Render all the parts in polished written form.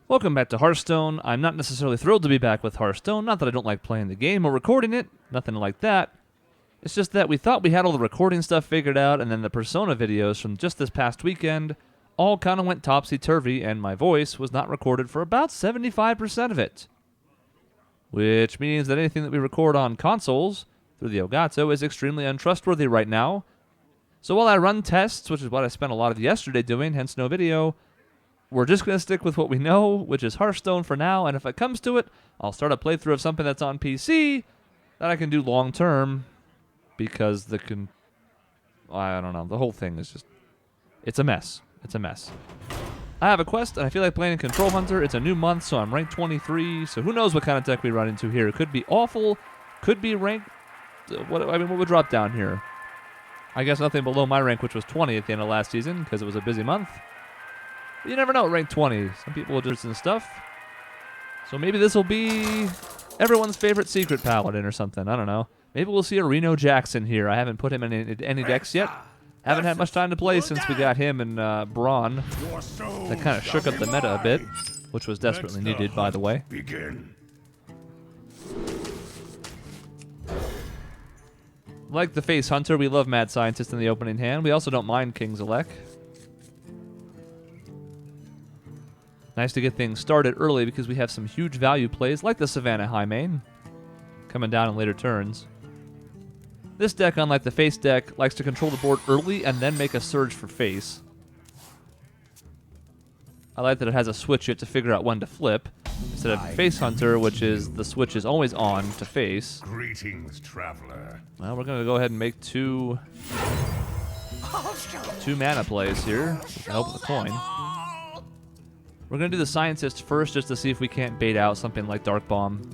Welcome back to Hearthstone. I'm not necessarily thrilled to be back with Hearthstone. Not that I don't like playing the game or recording it. Nothing like that. It's just that we thought we had all the recording stuff figured out, and then the Persona videos from just this past weekend all kind of went topsy-turvy, and my voice was not recorded for about 75% of it. Which means that anything that we record on consoles through the Elgato is extremely untrustworthy right now. So while I run tests, which is what I spent a lot of yesterday doing, hence no video, we're just going to stick with what we know, which is Hearthstone for now, and if it comes to it, I'll start a playthrough of something that's on PC that I can do long-term, because I don't know, the whole thing is just, it's a mess. It's a mess. I have a quest, and I feel like playing in Control Hunter. It's a new month, so I'm ranked 23, so who knows what kind of deck we run into here. It could be awful, could be ranked, what would drop down here? I guess nothing below my rank, which was 20 at the end of last season, because it was a busy month. But you never know, rank 20. Some people will do some stuff. So maybe this will be everyone's favorite secret paladin or something. I don't know. Maybe we'll see a Reno Jackson here. I haven't put him in any decks yet. Haven't had much time to play since we got him and Braun. That kind of shook up the meta a bit, which was desperately needed, by the way. Like the Face Hunter, we love Mad Scientist in the opening hand. We also don't mind King's Elect. Nice to get things started early because we have some huge value plays like the Savannah High Main coming down in later turns. This deck, unlike the Face deck, likes to control the board early and then make a surge for Face. I like that it has a switch you have to figure out when to flip, instead of Face Hunter, which is the switch is always on to Face. Greetings, traveler. Well, we're going to go ahead and make two mana plays here with the help of the coin. We're going to do the Scientist first just to see if we can't bait out something like Dark Bomb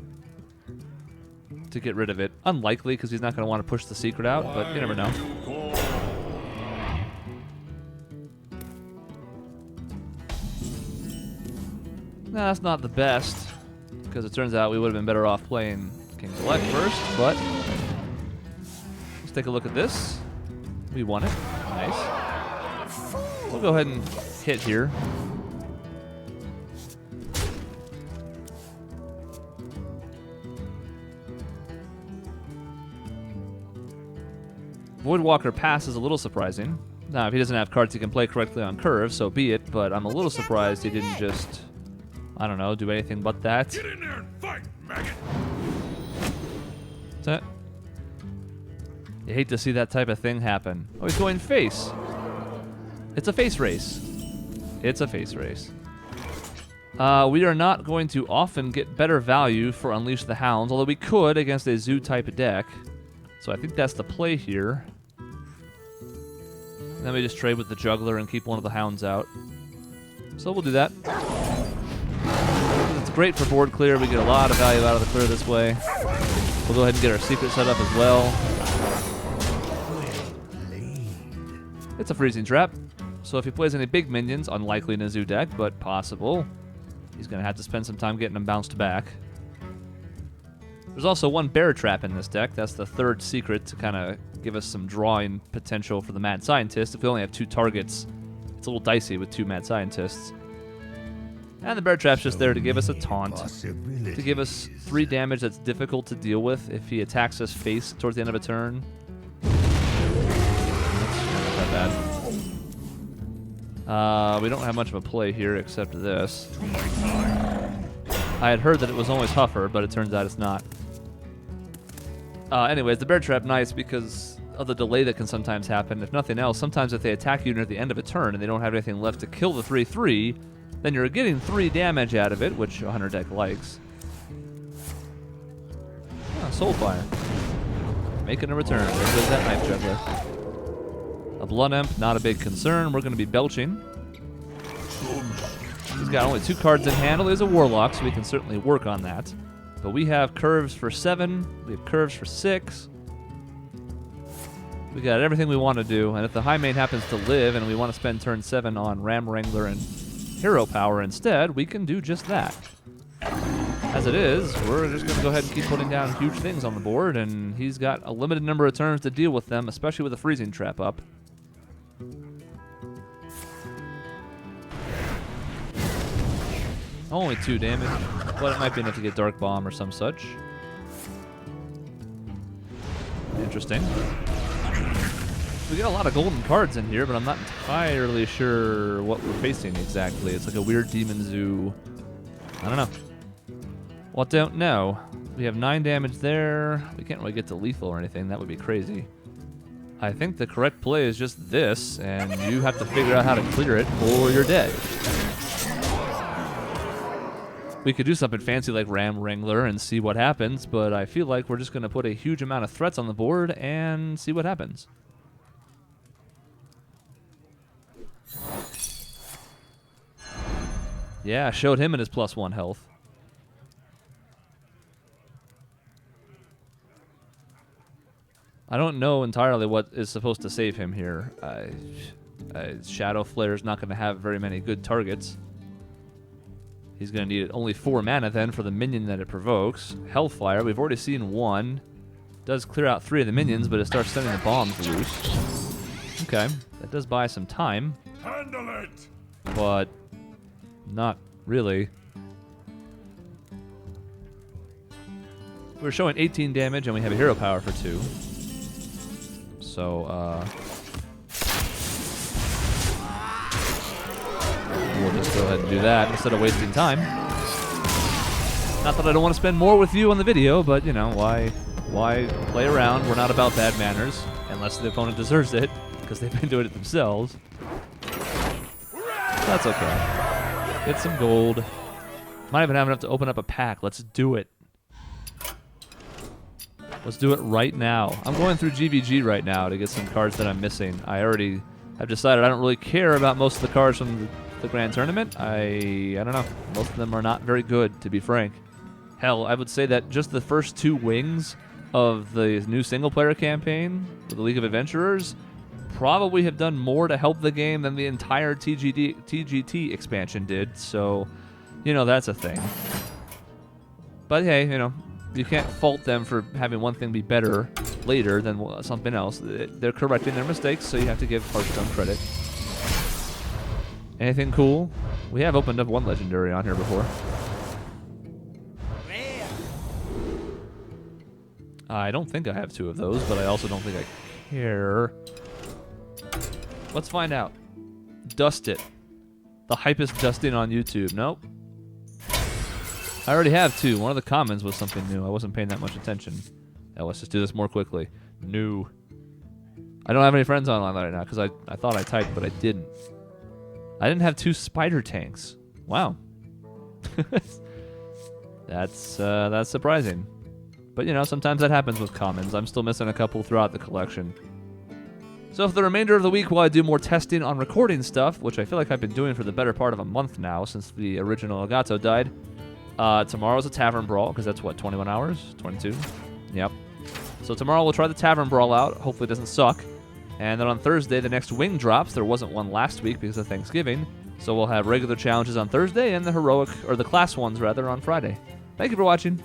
to get rid of it. Unlikely, because he's not going to want to push the secret out, but you never know. Nah, that's not the best, because it turns out we would have been better off playing King's Elect first, but let's take a look at this. We won it. Nice. We'll go ahead and hit here. Voidwalker Pass is a little surprising. Now, if he doesn't have cards he can play correctly on curve, so be it, but I'm a little surprised he didn't just, I don't know, do anything but that. Get in there and fight, maggot. You hate to see that type of thing happen. Oh, he's going Face. It's a Face race. It's a Face race. We are not going to often get better value for Unleash the Hounds, although we could against a Zoo-type deck. So I think that's the play here. Then we just trade with the Juggler and keep one of the Hounds out. So we'll do that. It's great for board clear. We get a lot of value out of the clear this way. We'll go ahead and get our secret set up as well. It's a freezing trap. So if he plays any big minions, unlikely in a Zoo deck, but possible, he's going to have to spend some time getting them bounced back. There's also one bear trap in this deck. That's the third secret to kind of give us some drawing potential for the Mad Scientist. If we only have two targets, it's a little dicey with two Mad Scientists. And the bear trap's just there to give us a taunt, to give us 3 damage that's difficult to deal with if he attacks us Face towards the end of a turn. Not that bad. We don't have much of a play here except this. I had heard that it was always Huffer, but it turns out it's not. Anyways, the bear trap, nice because of the delay that can sometimes happen. If nothing else, sometimes if they attack you near the end of a turn and they don't have anything left to kill the 3/3, then you're getting 3 damage out of it, which a Hunter deck likes. Soulfire. Making a return. There goes that Knife Juggler. A Blood Imp, not a big concern. We're going to be belching. He's got only 2 cards in hand. He's a Warlock, so we can certainly work on that. But we have curves for 7. We have curves for 6. We got everything we want to do. And if the High Main happens to live and we want to spend turn 7 on Ram Wrangler and Hero Power instead, we can do just that. As it is, we're just going to go ahead and keep putting down huge things on the board, and he's got a limited number of turns to deal with them, especially with a freezing trap up. Only 2 damage, but it might be enough to get Dark Bomb or some such. Interesting. We get a lot of golden cards in here, but I'm not entirely sure what we're facing exactly. It's like a weird Demon Zoo. I don't know. Well, don't know. We have 9 damage there. We can't really get to lethal or anything. That would be crazy. I think the correct play is just this, and you have to figure out how to clear it or you're dead. We could do something fancy like Ram Wrangler and see what happens, but I feel like we're just going to put a huge amount of threats on the board and see what happens. Yeah, showed him in his +1 health. I don't know entirely what is supposed to save him here. Shadow Flare's not going to have very many good targets. He's going to need only 4 mana then for the minion that it provokes. Hellfire, we've already seen 1. Does clear out 3 of the minions, but it starts sending the bombs loose. Okay, that does buy some time. Handle it! But not really. We're showing 18 damage, and we have a hero power for 2. So, we'll just go ahead and do that instead of wasting time. Not that I don't want to spend more with you on the video, but, you know, why play around? We're not about bad manners, unless the opponent deserves it, because they've been doing it themselves. That's okay. Get some gold. Might even have enough to open up a pack. Let's do it. Let's do it right now. I'm going through GVG right now to get some cards that I'm missing. I already have decided I don't really care about most of the cards from the Grand Tournament. I don't know. Most of them are not very good, to be frank. Hell, I would say that just the first 2 wings of the new single-player campaign for the League of Adventurers probably have done more to help the game than the entire TGT expansion did. So, you know, that's a thing. But hey, you know, you can't fault them for having one thing be better later than something else. They're correcting their mistakes, so you have to give Hearthstone credit. Anything cool? We have opened up 1 legendary on here before. I don't think I have 2 of those, but I also don't think I care. Let's find out. Dust it. The hypest dusting on YouTube. Nope. I already have 2. One of the commons was something new. I wasn't paying that much attention. Yeah, let's just do this more quickly. New. I don't have any friends online right now because I thought I typed, but I didn't. I didn't have 2 spider tanks. Wow. That's surprising. But, you know, sometimes that happens with commons. I'm still missing a couple throughout the collection. So for the remainder of the week, while I do more testing on recording stuff, which I feel like I've been doing for the better part of a month now since the original Elgato died, tomorrow's a Tavern Brawl, because that's, what, 21 hours? 22? Yep. So tomorrow we'll try the Tavern Brawl out. Hopefully it doesn't suck. And then on Thursday, the next wing drops. There wasn't one last week because of Thanksgiving. So we'll have regular challenges on Thursday and the heroic, or the class ones, rather, on Friday. Thank you for watching.